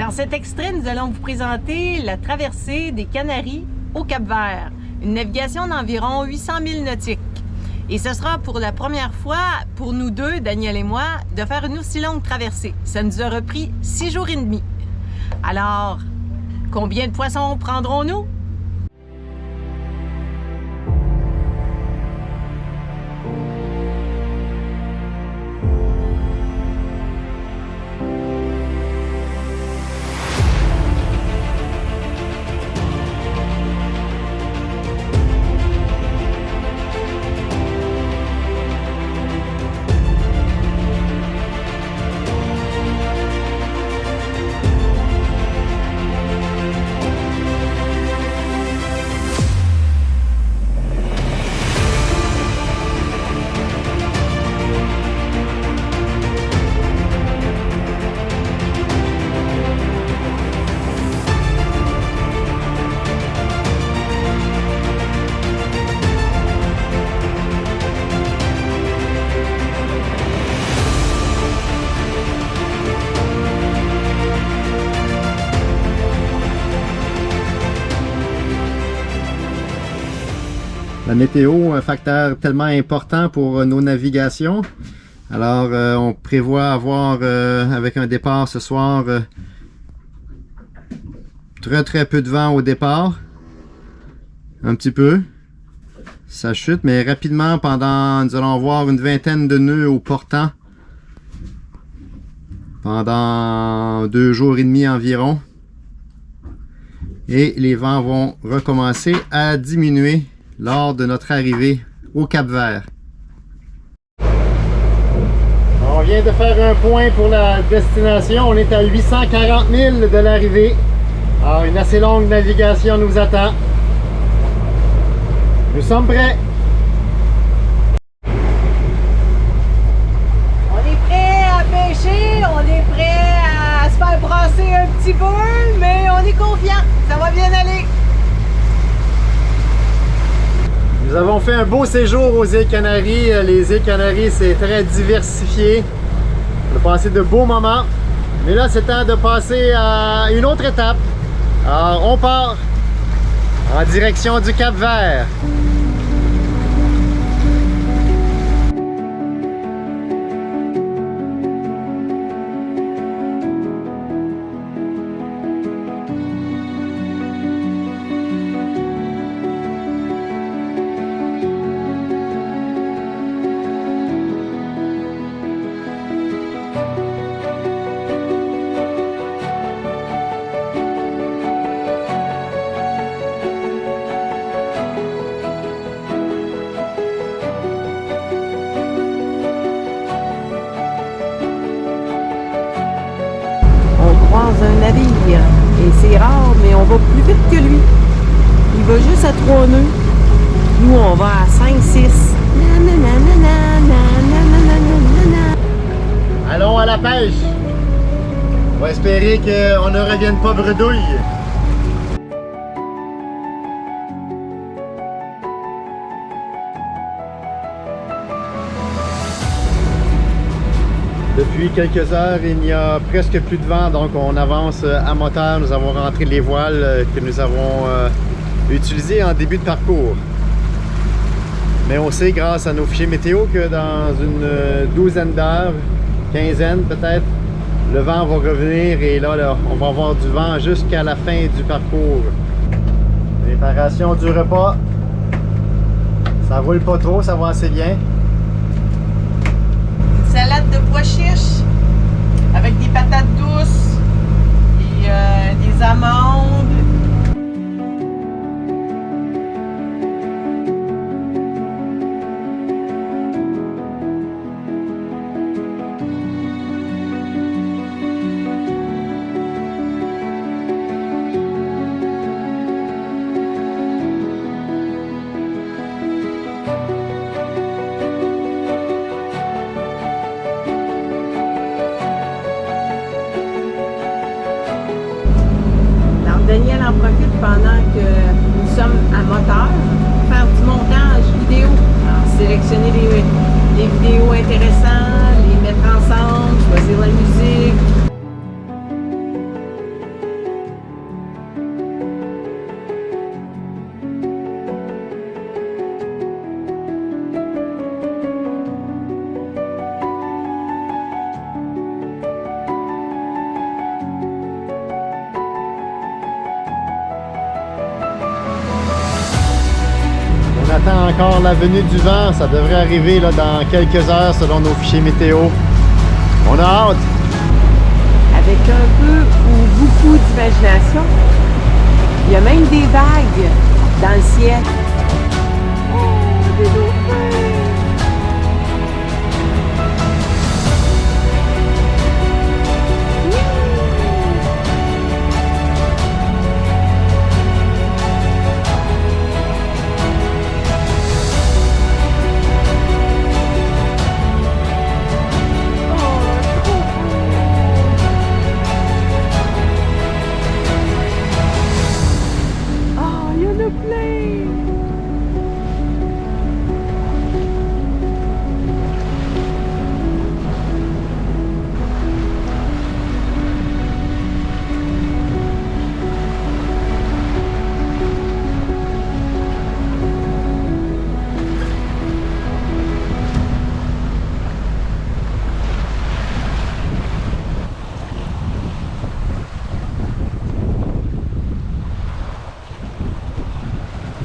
Dans cet extrait, nous allons vous présenter la traversée des Canaries au Cap-Vert, une navigation d'environ 800 000 nautiques. Et ce sera pour la première fois, pour nous deux, Daniel et moi, de faire une aussi longue traversée. Ça nous aura pris 6 jours et demi. Alors, combien de poissons prendrons-nous? La météo, un facteur tellement important pour nos navigations. Alors, on prévoit avoir, avec un départ ce soir, très peu de vent au départ. Un petit peu. Ça chute, mais rapidement, nous allons voir une vingtaine de nœuds au portant. Pendant 2 jours et demi environ. Et les vents vont recommencer à diminuer lors de notre arrivée au Cap-Vert. On vient de faire un point pour la destination. On est à 840 000 de l'arrivée. Alors, une assez longue navigation nous attend. Nous sommes prêts. On est prêt à pêcher, on est prêt à se faire brasser un petit peu, mais on est confiant, ça va bien aller. Nous avons fait un beau séjour aux îles Canaries. Les îles Canaries, c'est très diversifié. On a passé de beaux moments. Mais là, c'est temps de passer à une autre étape. Alors, on part en direction du Cap-Vert. Un navire et c'est rare, mais on va plus vite que lui. Il va juste à 3 nœuds. Nous, on va à 5, 6. Allons à la pêche. On va espérer qu'on ne revienne pas bredouille. Depuis quelques heures, il n'y a presque plus de vent, donc on avance à moteur. Nous avons rentré les voiles que nous avons utilisées en début de parcours. Mais on sait, grâce à nos fichiers météo, que dans une douzaine d'heures, quinzaine peut-être, le vent va revenir et là, on va avoir du vent jusqu'à la fin du parcours. Préparation du repas. Ça roule pas trop, ça va assez bien. Salade de pois chiches avec des patates douces et des amandes. Daniel en profite pendant que nous sommes à moteur pour faire du montage vidéo. Alors, sélectionner les vidéos intéressantes, les mettre ensemble, choisir la musique. encore la venue du vent. Ça devrait arriver là, dans quelques heures selon nos fichiers météo. On a hâte. Avec un peu ou beaucoup d'imagination, il y a même des vagues dans le ciel. Oh, des dauphins!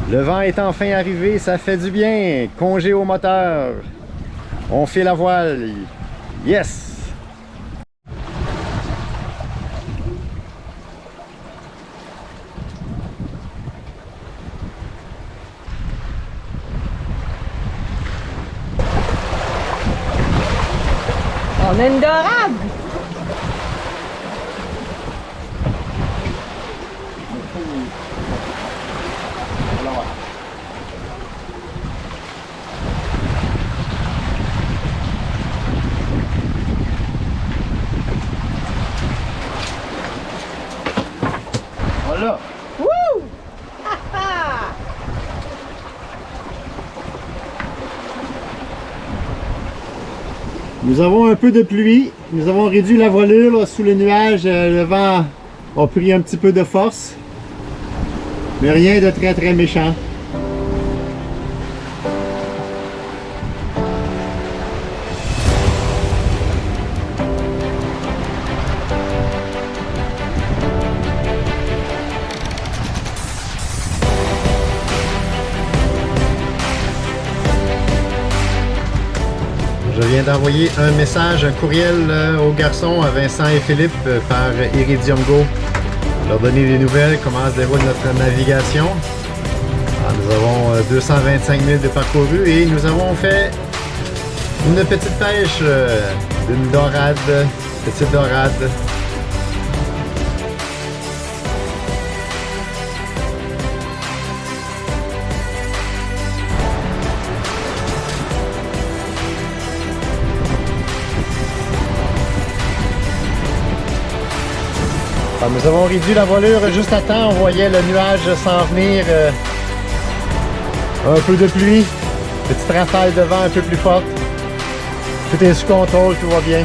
Le vent est enfin arrivé, ça fait du bien. Congé au moteur. On fait la voile. Yes! On a une dorade! Voilà! Wouh! Nous avons un peu de pluie. Nous avons réduit la voilure là, sous les nuages. Le vent a pris un petit peu de force. Mais rien de très méchant. Je viens d'envoyer un message, un courriel aux garçons, à Vincent et Philippe, par Iridium Go. Leur donner des nouvelles, comment se déroule notre navigation. Alors, nous avons 225 000 de parcouru et nous avons fait une petite pêche d'une dorade, petite dorade. Alors, nous avons réduit la voilure juste à temps, on voyait le nuage s'en venir, un peu de pluie, petite rafale de vent un peu plus forte. Tout est sous contrôle, tout va bien.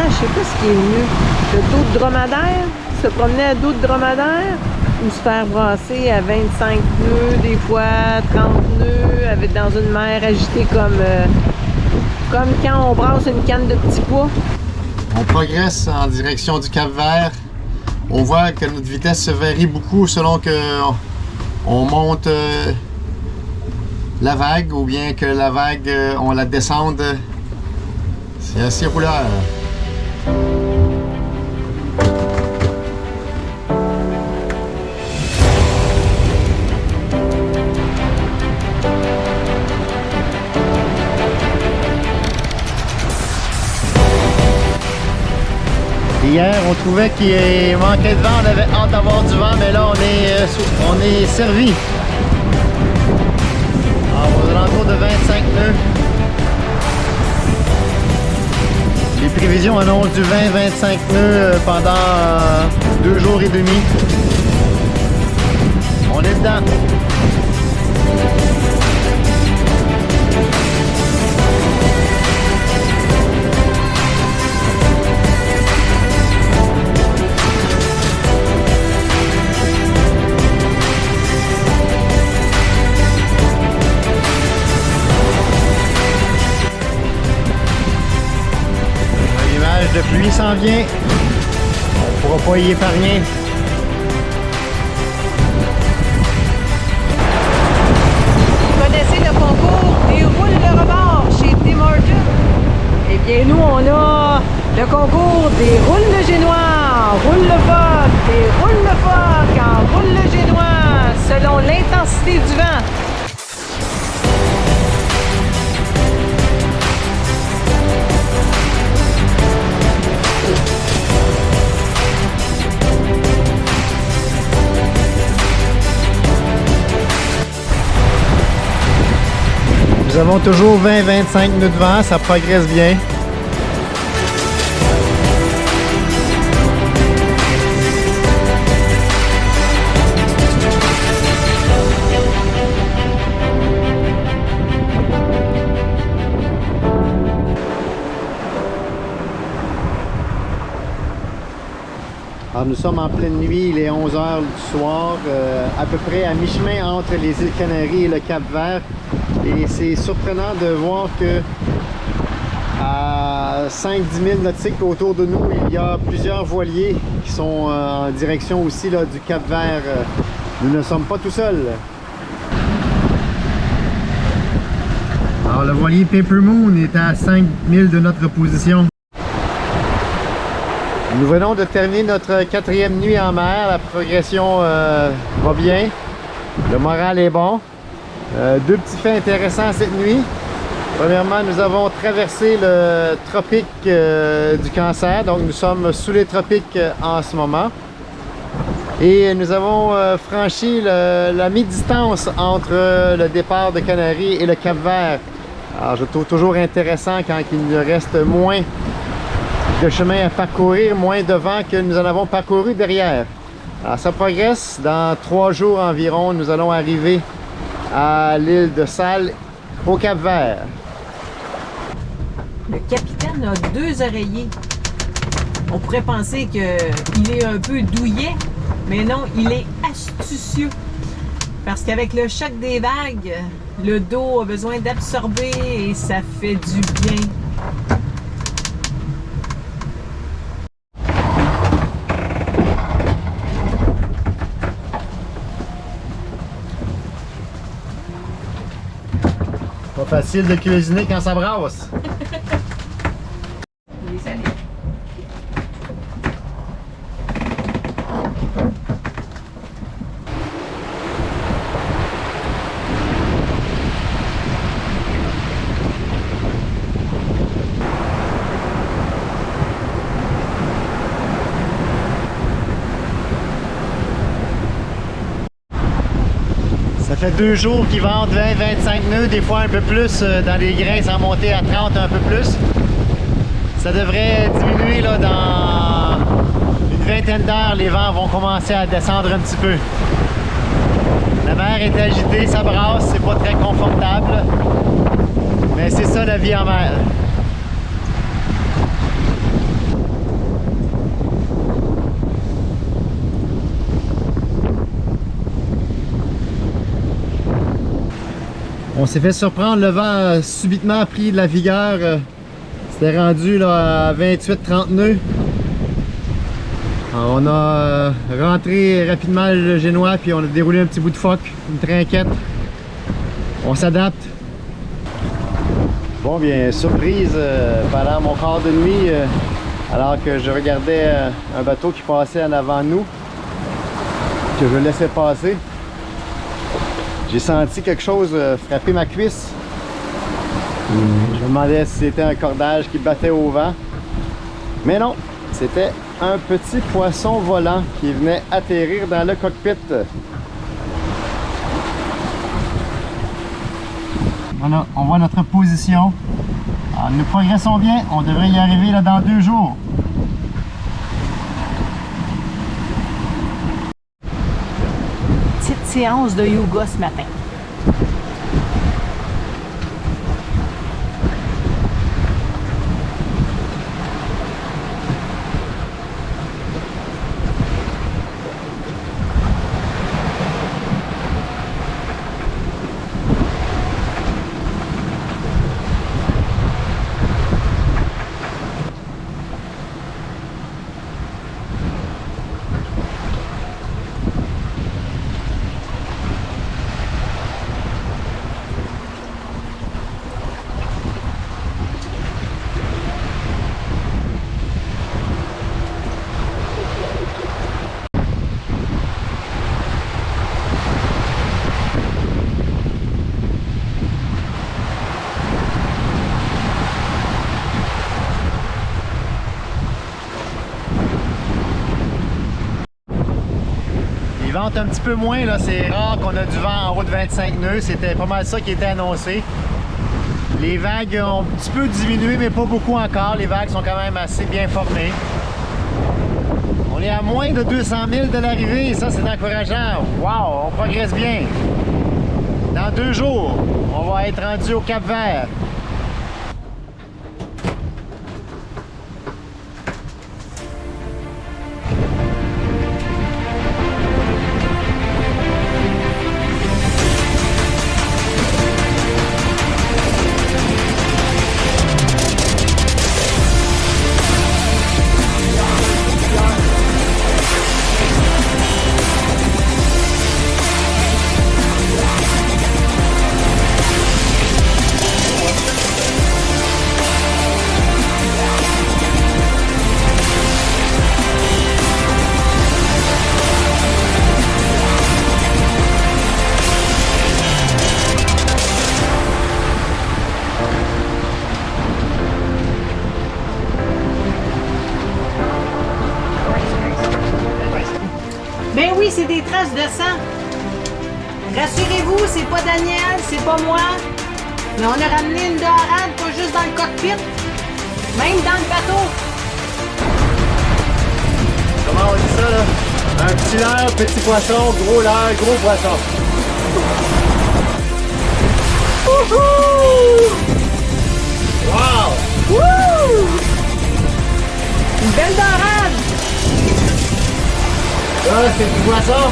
Je sais pas ce qui est mieux. Le dos de dromadaire, se promener à dos de dromadaire ou se faire brasser à 25 nœuds, des fois 30 nœuds, avec dans une mer agitée comme quand on brasse une canne de petits pois. On progresse en direction du Cap-Vert. On voit que notre vitesse se varie beaucoup selon que on monte la vague ou bien que la vague, on la descende. C'est assez rouleur. Hier, on trouvait qu'il manquait de vent, on avait hâte d'avoir du vent, mais là, on est servi. Aux alentours de 25 nœuds. Les prévisions annoncent du 20-25 nœuds pendant 2 jours et demi. On est dedans. De pluie s'en vient, on ne pourra pas y épargner. Vous connaissez le concours des roules de rebord chez Tim Hortons? Eh bien, nous, on a le concours des roules le génois, roule le phoque et roule le phoque en roule le génois selon l'intensité du vent. Nous avons toujours 20-25 nœuds de vent, ça progresse bien. Alors, nous sommes en pleine nuit, il est 11 h du soir, à peu près à mi-chemin entre les îles Canaries et le Cap-Vert. Et c'est surprenant de voir que à 5-10 000 nautiques autour de nous, il y a plusieurs voiliers qui sont en direction aussi là, du Cap-Vert. Nous ne sommes pas tout seuls. Alors le voilier Paper Moon est à 5 000 de notre position. Nous venons de terminer notre 4e nuit en mer. La progression va bien. Le moral est bon. 2 petits faits intéressants cette nuit. Premièrement, nous avons traversé le tropique du Cancer. Donc nous sommes sous les tropiques en ce moment. Et nous avons franchi la mi-distance entre le départ de Canaries et le Cap-Vert. Alors je trouve toujours intéressant quand il nous reste moins de chemin à parcourir, moins de vent que nous en avons parcouru derrière. Alors ça progresse. Dans 3 jours environ, nous allons arriver à l'île de Salles au Cap-Vert. Le capitaine a 2 oreillers. On pourrait penser qu'il est un peu douillet, mais non, il est astucieux. Parce qu'avec le choc des vagues, le dos a besoin d'absorber et ça fait du bien. Pas facile de cuisiner quand ça brasse. Les salés. Ça fait 2 jours qu'ils vendent 20-25 nœuds, des fois un peu plus, dans les grains sans monter à 30 un peu plus. Ça devrait diminuer là, dans une vingtaine d'heures, les vents vont commencer à descendre un petit peu. La mer est agitée, ça brasse, c'est pas très confortable, mais c'est ça la vie en mer. On s'est fait surprendre, le vent a subitement pris de la vigueur. C'était rendu là, à 28-30 nœuds. Alors, on a rentré rapidement le génois, puis on a déroulé un petit bout de phoque, une trinquette. On s'adapte. Bon, bien, surprise pendant mon quart de nuit, alors que je regardais un bateau qui passait en avant de nous, que je laissais passer. J'ai senti quelque chose frapper ma cuisse. Je me demandais si c'était un cordage qui battait au vent. Mais non, c'était un petit poisson volant qui venait atterrir dans le cockpit. Voilà, on voit notre position. Alors, nous progressons bien, on devrait y arriver là dans 2 jours. Petite séance de yoga ce matin. Il vente un petit peu moins, là, c'est rare qu'on a du vent en haut de 25 nœuds, c'était pas mal ça qui était annoncé. Les vagues ont un petit peu diminué, mais pas beaucoup encore. Les vagues sont quand même assez bien formées. On est à moins de 200 000 de l'arrivée et ça, c'est encourageant. Wow, on progresse bien. Dans 2 jours, on va être rendu au Cap-Vert. Ben oui, c'est des traces de sang. Rassurez-vous, c'est pas Daniel, c'est pas moi. Mais on a ramené une dorade, pas juste dans le cockpit, même dans le bateau. Comment on dit ça, là? Un petit leurre, petit poisson, gros leurre, gros poisson. Wouhou! Wow! Wouh! Une belle dorade. Là, c'est du poisson.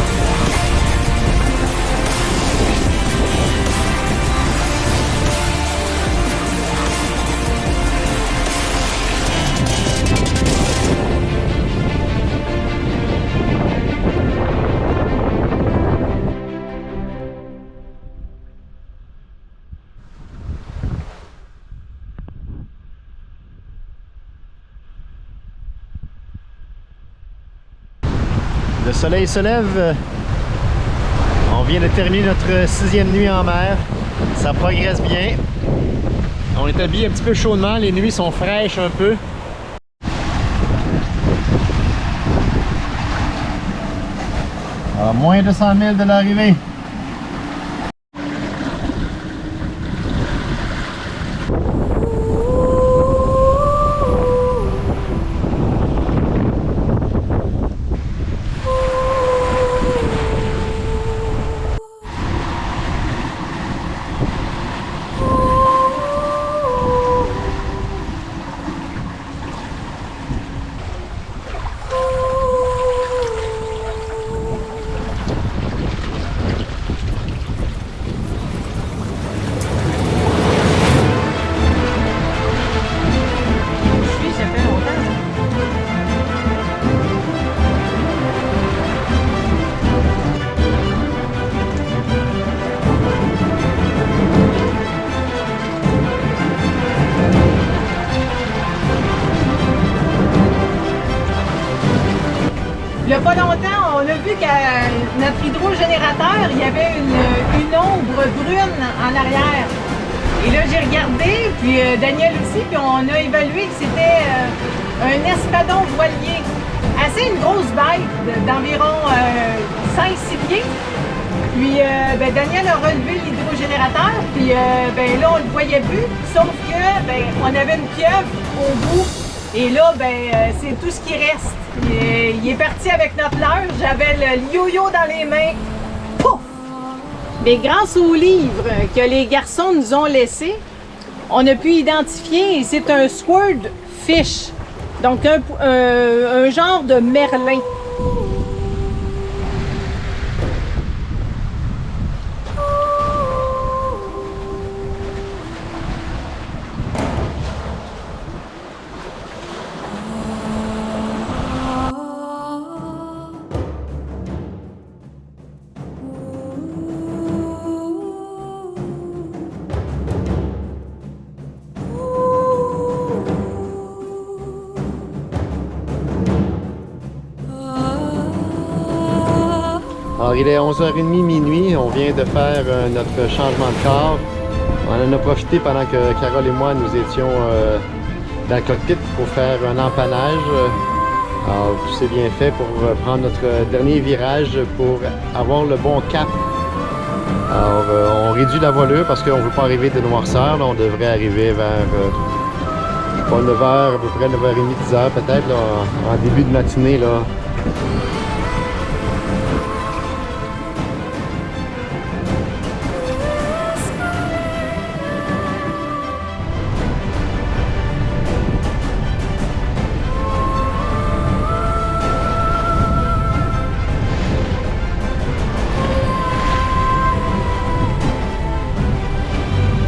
Le soleil se lève. On vient de terminer notre 6e nuit en mer. Ça progresse bien. On est habillé un petit peu chaudement. Les nuits sont fraîches un peu. À moins de 100 000 de l'arrivée. Il n'y a pas longtemps, on a vu qu'à notre hydrogénérateur, il y avait une ombre brune en arrière. Et là, j'ai regardé, puis Daniel aussi, puis on a évalué que c'était un espadon voilier. assez une grosse bête d'environ 5-6 pieds. Puis Daniel a relevé l'hydrogénérateur, puis là on le voyait plus, sauf que on avait une pieuvre au bout. Et là, c'est tout ce qui reste. Il est parti avec notre leurre. J'avais le yo-yo dans les mains. Pouf! Mais grâce au livre que les garçons nous ont laissé, on a pu identifier, et c'est un swordfish. Donc un genre de merlin. Alors, il est 11h30 minuit, on vient de faire notre changement de corps. On en a profité pendant que Carole et moi nous étions dans le cockpit pour faire un empannage. Alors, c'est bien fait pour prendre notre dernier virage pour avoir le bon cap. Alors, on réduit la voilure parce qu'on ne veut pas arriver de noirceur. Là, on devrait arriver vers 9h, à peu près 9h30, 10h peut-être, en début de matinée. Là.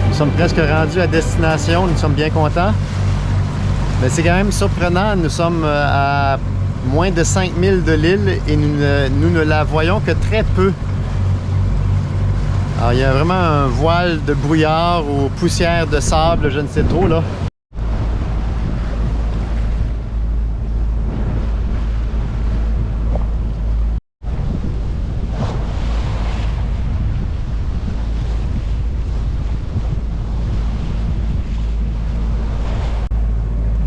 Nous sommes presque rendus à destination, nous sommes bien contents. Mais c'est quand même surprenant, nous sommes à moins de 5000 de l'île et nous ne la voyons que très peu. Alors il y a vraiment un voile de brouillard ou poussière de sable, je ne sais trop là.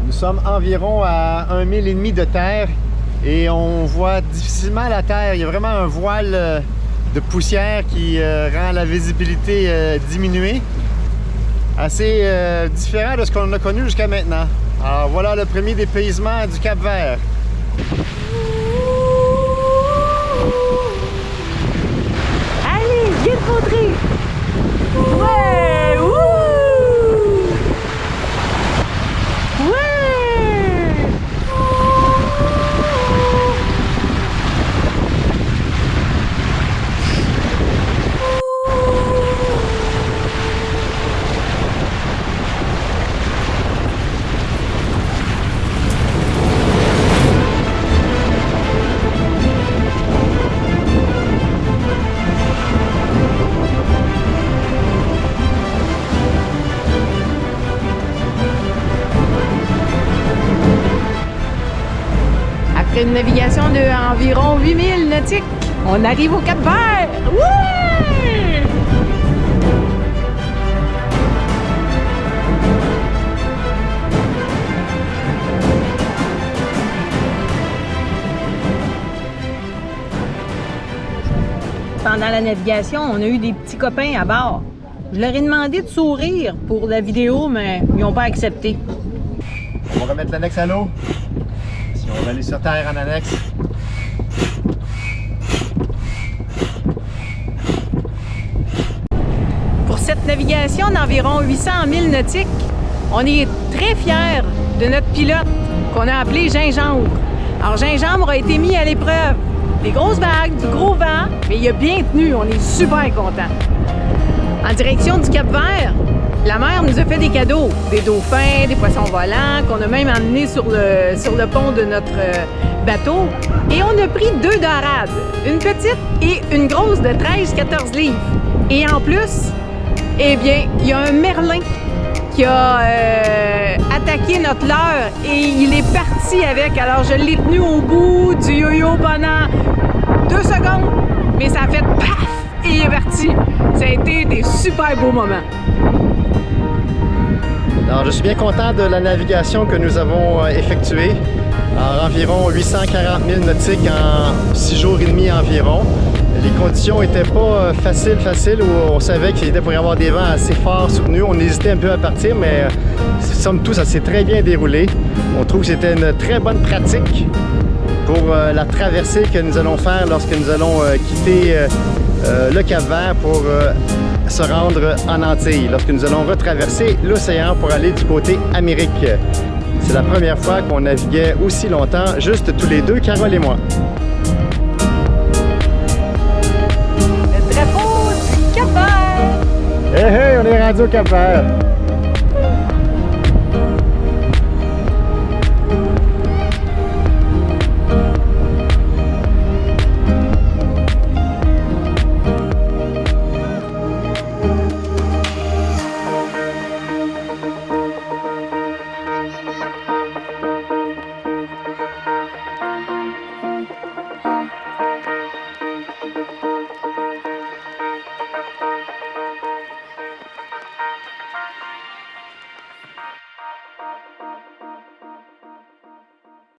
Nous sommes environ à 1,5 miles de terre et on voit difficilement la terre. Il y a vraiment un voile de poussière qui rend la visibilité diminuée. Assez différent de ce qu'on a connu jusqu'à maintenant. Alors voilà le premier dépaysement du Cap-Vert. Allez, viens te montrer! Ouais! Wouh! Après une navigation d'environ 8000 nautiques, on arrive au Cap-Vert! Ouais! Pendant la navigation, on a eu des petits copains à bord. Je leur ai demandé de sourire pour la vidéo, mais ils n'ont pas accepté. On va remettre l'annexe à l'eau. On va aller sur terre en annexe. Pour cette navigation d'environ 800 000 nautiques, on est très fiers de notre pilote qu'on a appelé Gingembre. Alors Gingembre a été mis à l'épreuve. Des grosses vagues, du gros vent, mais il a bien tenu, on est super contents. En direction du Cap-Vert, la mer nous a fait des cadeaux, des dauphins, des poissons volants, qu'on a même emmenés sur le pont de notre bateau. Et on a pris 2 dorades, une petite et une grosse de 13-14 livres. Et en plus, eh bien, il y a un merlin qui a attaqué notre leurre et il est parti avec. Alors je l'ai tenu au bout du yo-yo pendant 2 secondes, mais ça a fait paf et il est parti. Ça a été des super beaux moments. Alors, je suis bien content de la navigation que nous avons effectuée. Alors environ 840 000 nautiques en 6 jours et demi environ. Les conditions n'étaient pas faciles, où on savait qu'il était pour y avoir des vents assez forts soutenus. On hésitait un peu à partir, mais somme toute, ça s'est très bien déroulé. On trouve que c'était une très bonne pratique pour la traversée que nous allons faire lorsque nous allons quitter le Cap-Vert pour se rendre en Antilles, lorsque nous allons retraverser l'océan pour aller du côté Amérique. C'est la première fois qu'on naviguait aussi longtemps, juste tous les deux, Carole et moi. Le drapeau du Cap-Vert! Hey, hey, on est rendu au Cap-Vert!